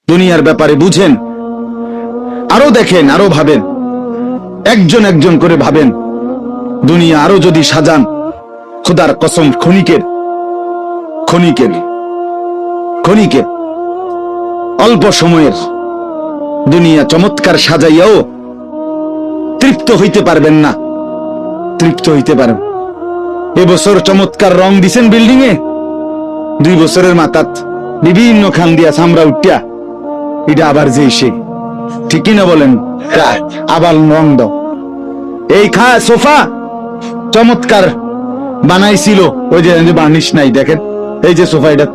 দুনিয়ার ব্যাপারে বুঝেন, আরো দেখেন, আরো ভাবেন, একজন একজন করে ভাবেন। দুনিয়া আরো যদি সাজান, খোদার কসম ক্ষণিকের ক্ষণিকের ক্ষণিকের অল্প সময়ের দুনিয়া চমৎকার সাজাইয়াও তৃপ্ত হইতে পারবেন না, তৃপ্ত হইতে পারেন। এবছর চমৎকার রং দিছেন বিল্ডিং এ, 2 বছরের মাথাত বিভিন্ন খান দিয়া চামড়া উঠিয়া এটা আবার যে সে, ঠিকই না বলেন? আবার রং দাও। এই সোফা চমৎকার বানাইছিল, ওই যে বার্নিশ নাই, দেখেন এই যে সোফা, এটা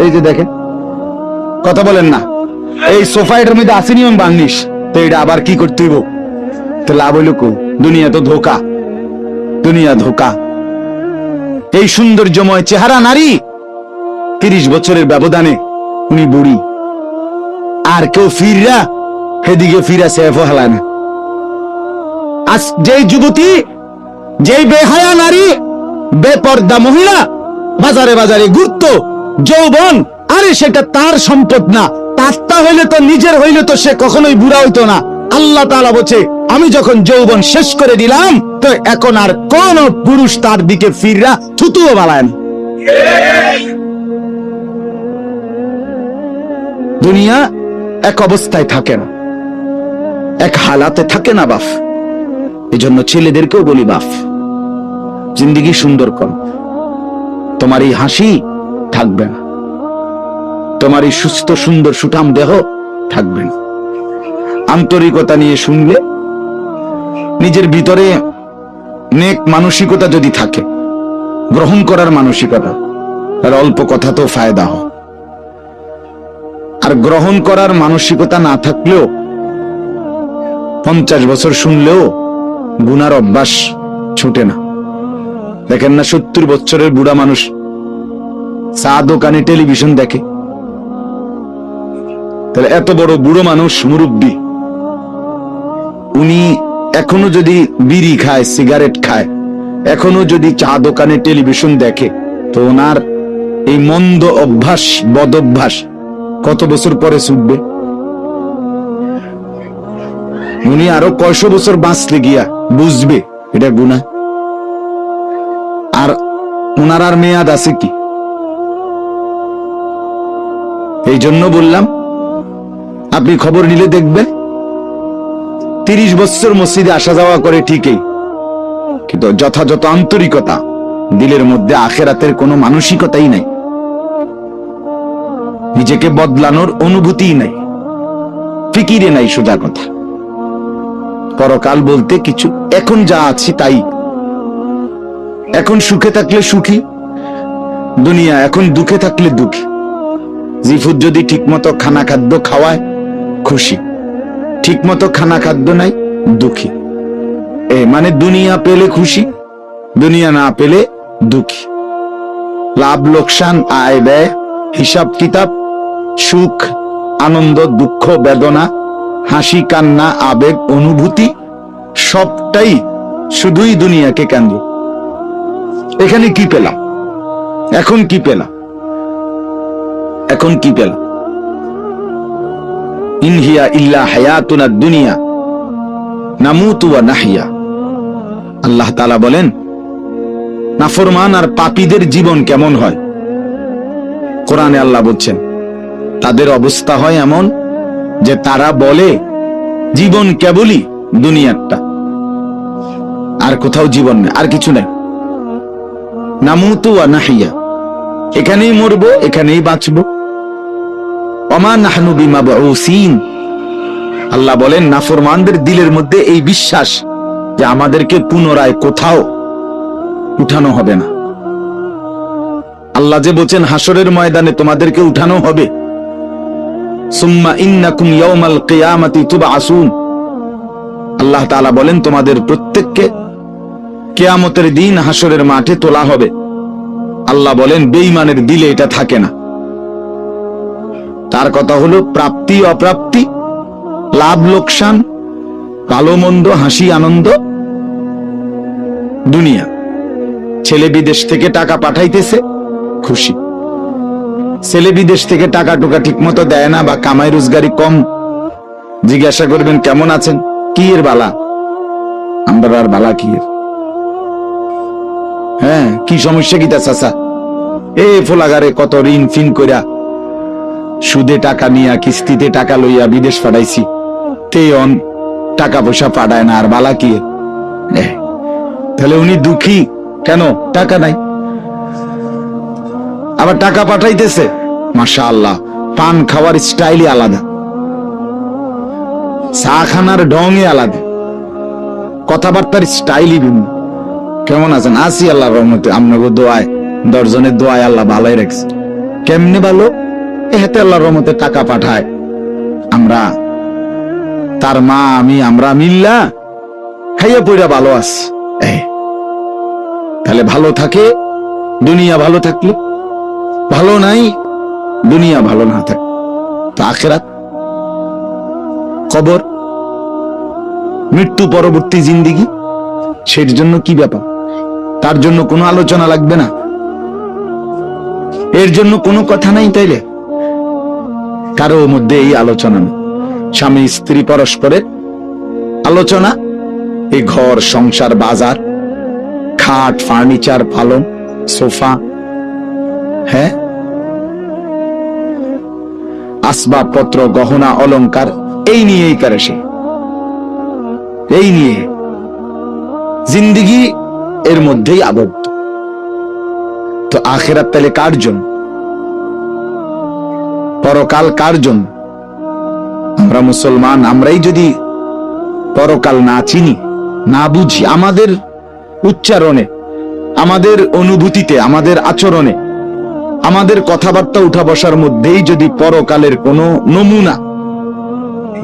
এই যে দেখেন, কথা বলেন না, এই সোফা এটার মধ্যে আসেনি বার্নিশ, তো এটা আবার কি করতে হইব? তো লাভ হইল কো? দুনিয়া তো ধোকা, দুনিয়া ধোকা। এই সৌন্দর্যময় চেহারা নারী 30 বছরের ব্যবধানে উনি বুড়ি, আর কেউ ফিররা সেদিকে ফিরা সেফ হালায় না। আজ যেই যুবতী, যেই বেহায়া নারী, বেপর্দা মহিলা বাজারে বাজারে ঘুরতো, যৌবন, আরে সেটা তার সম্পদ না, তারটা হইলে তো নিজের হইলে তো সে কখনোই বুড়া হইতো না। আল্লাহ তাআলা বলছে, আমি যখন যৌবন শেষ করে দিলাম, তো এখন আর কোন পুরুষ তার দিকে ফিররা থুতুও বালায় না। দুনিয়া এক অবস্থায় থাকে না, এক হালাতে থাকে না বাপ। এই জন্য ছেলেদেরকেও বলি, বাপ জিন্দিগি সুন্দর কর। তোমার এই হাসি থাকবে না, তোমার এই সুস্থ সুন্দর সুঠাম দেহ থাকবে না। আন্তরিকতা নিয়ে শুনলে, নিজের ভিতরে নেক মানসিকতা যদি থাকে, গ্রহণ করার মানসিকতা, আর অল্প কথা তো ফায়দা হয়। আর গ্রহণ করার মানসিকতা না থাকলেও 50 বছর শুনলেও গুনার অভ্যাস ছুটে না। দেখেন না 70 বছরের বুড়া মানুষ চা দোকানে টেলিভিশন দেখে, তাহলে এত বড় বুড়ো মানুষ, মুরব্বী, উনি এখনো যদি বিড়ি খায়, সিগারেট খায়, এখনো যদি চা দোকানে টেলিভিশন দেখে, তো ওনার এই মন্দ অভ্যাস, বদ অভ্যাস কত বছর পরে ছুটবে? উনি আরো কয়শো বছর বাঁচলে গিয়া বুঝবে এটা গুনাহ। আর ওনার আর মেয়াদ আছে কি? এই জন্য বললাম, আপনি খবর নিলে দেখবেন 30 বছর মসজিদে আসা যাওয়া করে ঠিকই, কিন্তু যথাযথ আন্তরিকতা, দিলের মধ্যে আখেরাতের কোনো মানসিকতাই নাই, নিজেকে বদলানোর অনুভূতি নাই, ফিকিরে নাই। সোজা কথা, পরকাল বলতে কিছু, এখন যা আছি তাই। এখন সুখে থাকলে সুখী দুনিয়া, এখন দুঃখে থাকলে দুঃখী। জিফুত যদি ঠিকমতো খানা খাদ্য খাওয়ায় খুশি, ঠিকমতো খানা খাদ্য নাই দুঃখী। মানে দুনিয়া পেলে খুশি, দুনিয়া না পেলে দুঃখী। লাভ লোকসান, আয় ব্যয়, হিসাব কিতাব, সুখ আনন্দ, দুঃখ বেদনা, হাসি কান্না, আবেগ অনুভূতি, সবটাই শুধুই দুনিয়াকে কেন্দ্র। এখানে কি পেলাম? এখন কি পেলাম? এখন কি পেলাম? ইনহিয়া ইল্লা হায়াতুনা দুনিয়া নামুতু ওয়া নাহইয়া। আল্লাহ তাআলা বলেন, নাফরমান আর পাপীদের জীবন কেমন হয়? কোরআনে আল্লাহ বলছেন, তাদের অবস্থা হয় এমন যে তারা বলে জীবন কেবলই দুনিয়াটা, আর কোথাও জীবন নেই, আর কিছু নেই। নামুতু ওয়া নাহইয়া, এখানেই মরবো, এখানেই বাঁচবো। ওমা নাহনু বিমাবউসিন। আল্লাহ বলেন, নাফরমানদের দিলের মধ্যে এই বিশ্বাস যে আমাদেরকে পুনরায় কোথাও উঠানো হবে না। আল্লাহ যে বলছেন হাসরের ময়দানে তোমাদেরকে উঠানো হবে, সুম্মা ইন্নাকুম ইয়াউমাল কিয়ামাতি তুবআসুন। আল্লাহ তাআলা বলেন, তোমাদের প্রত্যেককে কিয়ামতের দিন হাসরের মাঠে তোলা হবে। আল্লাহ বলেন, বেঈমানের দিলে এটা থাকে না। তার কথা হলো, প্রাপ্তি অপ্রাপ্তি, লাভ লোকসান, ভালো মন্দ, হাসি আনন্দ, দুনিয়া। ছেলে বিদেশ থেকে টাকা পাঠাইতেছে, খুশি। ছেলে বিদেশ থেকে টাকা টুকা ঠিক মতো দেয় না বা কামাই রোজগারি কম, জিজ্ঞাসা করবেন কেমন আছেন, কি এর বালা? আমরা আর বালা কি এর? হ্যাঁ, কি সমস্যা কি তা চাচা? এ ফোলাগারে কত ঋণ ফিন কইরা সুদে টাকা নিয়া কিস্তিতে টাকা লইয়া বিদেশ পাঠাইছি, তেন টাকা পয়সা পাঠায় না, আর বালা কি? তাহলে উনি দুঃখী কেন? টাকা নাই, আবার টাকা পাঠাইতেছে, মাশাআল্লাহ, পান খাওয়ার স্টাইলই আলাদা, চা খানার ঢঙে আলাদা, কথাবার্তার স্টাইলই ভিন্ন। কেমন আছেন? আছি আল্লাহর রহমতে, আপনাকে দোয়ায়, দর্জনের দোয়ায় আল্লাহ ভালোই রাখছে। কেমনে ভালো? এতে আল্লাহর রহমতে টাকা পাঠায়, আমরা তার মা আমি আমরা মিল্লা খাইয়া পইরা ভালো আছি। তাহলে ভালো থাকে দুনিয়া, ভালো থাকলে ভালো নাই দুনিয়া, ভালো না থাকে তো আখিরাত, কবর, মৃত্যু পরবর্তী জিন্দেগি, সের জন্য কি ব্যাপার? তার জন্য কোনো আলোচনা লাগবে না, এর জন্য কোনো কথা নাই। তাইলে কারো মধ্যে এই আলোচনা নেই, স্বামী স্ত্রী পরস্পরের আলোচনা, এই ঘর সংসার বাজার, খাট ফার্নিচার পালন সোফা, হ্যাঁ, আসবাবপত্র গহনা অলংকার, এই নিয়েই করে সে, এই নিয়ে জিন্দেগি এর মধ্যেই আবদ্ধ। তো আখিরাত তাহলে কার জন্য? পরকাল কার জন্য? আমরা মুসলমান, আমরাই যদি পরকাল না চিনি, না বুঝি, আমাদের উচ্চারণে, আমাদের অনুভূতিতে, আমাদের আচরণে, আমাদের কথাবার্তা উঠা বসার মধ্যেই যদি পরকালের কোনো নমুনা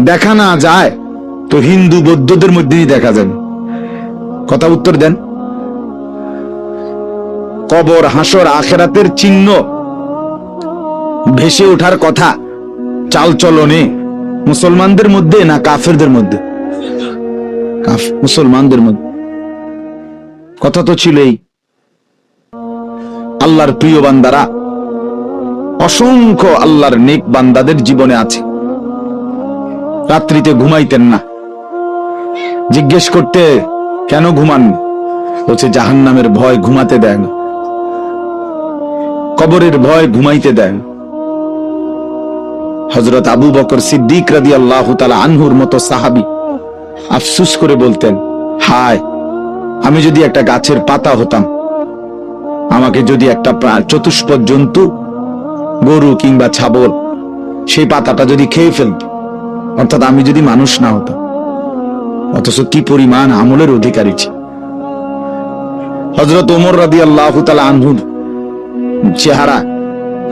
দেখা না যায়, তো হিন্দু বৌদ্ধদের মধ্যেই দেখা যাবে। কথা উত্তর দেন। কবর হাসর আখিরাতের চিহ্ন ভেসে ওঠার কথা চালচলনে মুসলমানদের মধ্যে না কাফেরদের মধ্যে? মুসলমানদের মধ্যে। কথা তো ছিলই, আল্লাহর প্রিয় বান্দারা, অসংখ্য আল্লাহর নেক বান্দাদের জীবনে আছে, রাত্রিতে ঘুমাইতেন না, জিজ্ঞেস করতে কেন ঘুমান? বলছে জাহান্নামের ভয় ঘুমাতে দেয় না, কবরের ভয় ঘুমাইতে দেয় না। হযরত আবু বকর সিদ্দিক রাদিয়াল্লাহু তাআলা আনহুর মতো সাহাবী আফসোস করে বলতেন, হায়, আমি যদি একটা গাছের পাতা হতাম, আমাকে যদি একটা চতুষ্পদ জন্তু, গরু কিংবা ছাগল, সেই পাতাটা যদি খেয়ে ফেলত, অর্থাৎ আমি যদি মানুষ না হতাম। অথচ কি পরিমাণ আমলের অধিকারী ছিল। হযরত ওমর রাদিয়াল্লাহু তাআলা আনহুর চেহারা,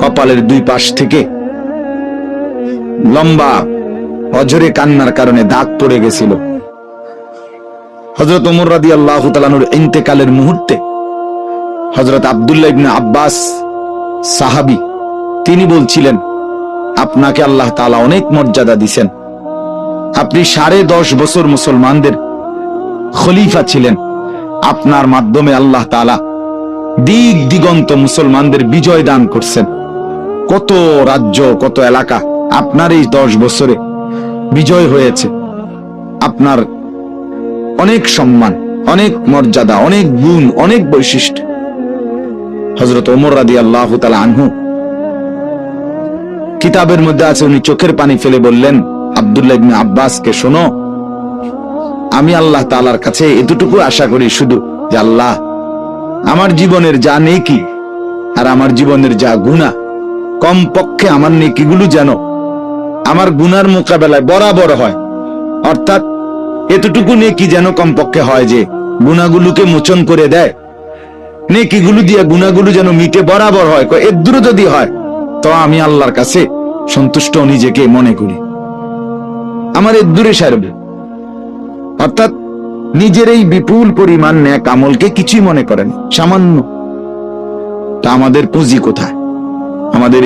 কপালের দুই পাশ থেকে লম্বা অঝরে কান্নার কারণে দাগ পড়ে গেছিল। হযরত ওমর রাদিয়াল্লাহু তাআলা আনহুর ইন্তেকালের মুহূর্তে হযরত আব্দুল্লাহ ইবনে আব্বাস সাহাবী, তিনি বলছিলেন, আপনাকে আল্লাহ তাআলা অনেক মর্যাদা দিয়েছেন, আপনি 10.5 বছর মুসলমানদের খলিফা ছিলেন, আপনার মাধ্যমে আল্লাহ তাআলা দিক দিগন্ত মুসলমানদের বিজয় দান করছেন, কত রাজ্য কত এলাকা আপনার এই 10 বছরে বিজয় হয়েছে। আপনার অনেক সম্মান, অনেক মর্যাদা, অনেক গুণ, অনেক বৈশিষ্ট্য। হযরত ওমর রাদিয়াল্লাহু তাআলা আনহু কিতাবের মধ্যে আছে, উনি চোখের পানি ফেলে বললেন আব্দুল্লাহ ইবনে আব্বাসকে, শোনো, আমি আল্লাহ তাআলার কাছে এতটুকু আশা করি শুধু, যে আল্লাহ, আমার জীবনের যা নেকি আর আমার জীবনের যা গুনাহ, কমপক্ষে আমার নেকিগুলো যেন আমার গুনার মোকাবেলায় বরাবর হয়। অর্থাৎ এতটুকু নেকি যেন কমপক্ষে হয় যে গুনাহগুলোকে মোচন করে দেয়, নেকিগুলো দিয়ে গুনাহগুলো যেন মিটে বরাবর হয়। এর দূরে যদি হয় তো আমি আল্লাহর কাছে সন্তুষ্ট নিজেকে মনে করি, আমার এর দূরে সারবে। অর্থাৎ নিজের এই বিপুল পরিমাণ নেক আমলকে কিছুই মনে করেন, সামান্য। তা আমাদের পুঁজি কোথায়? আমাদের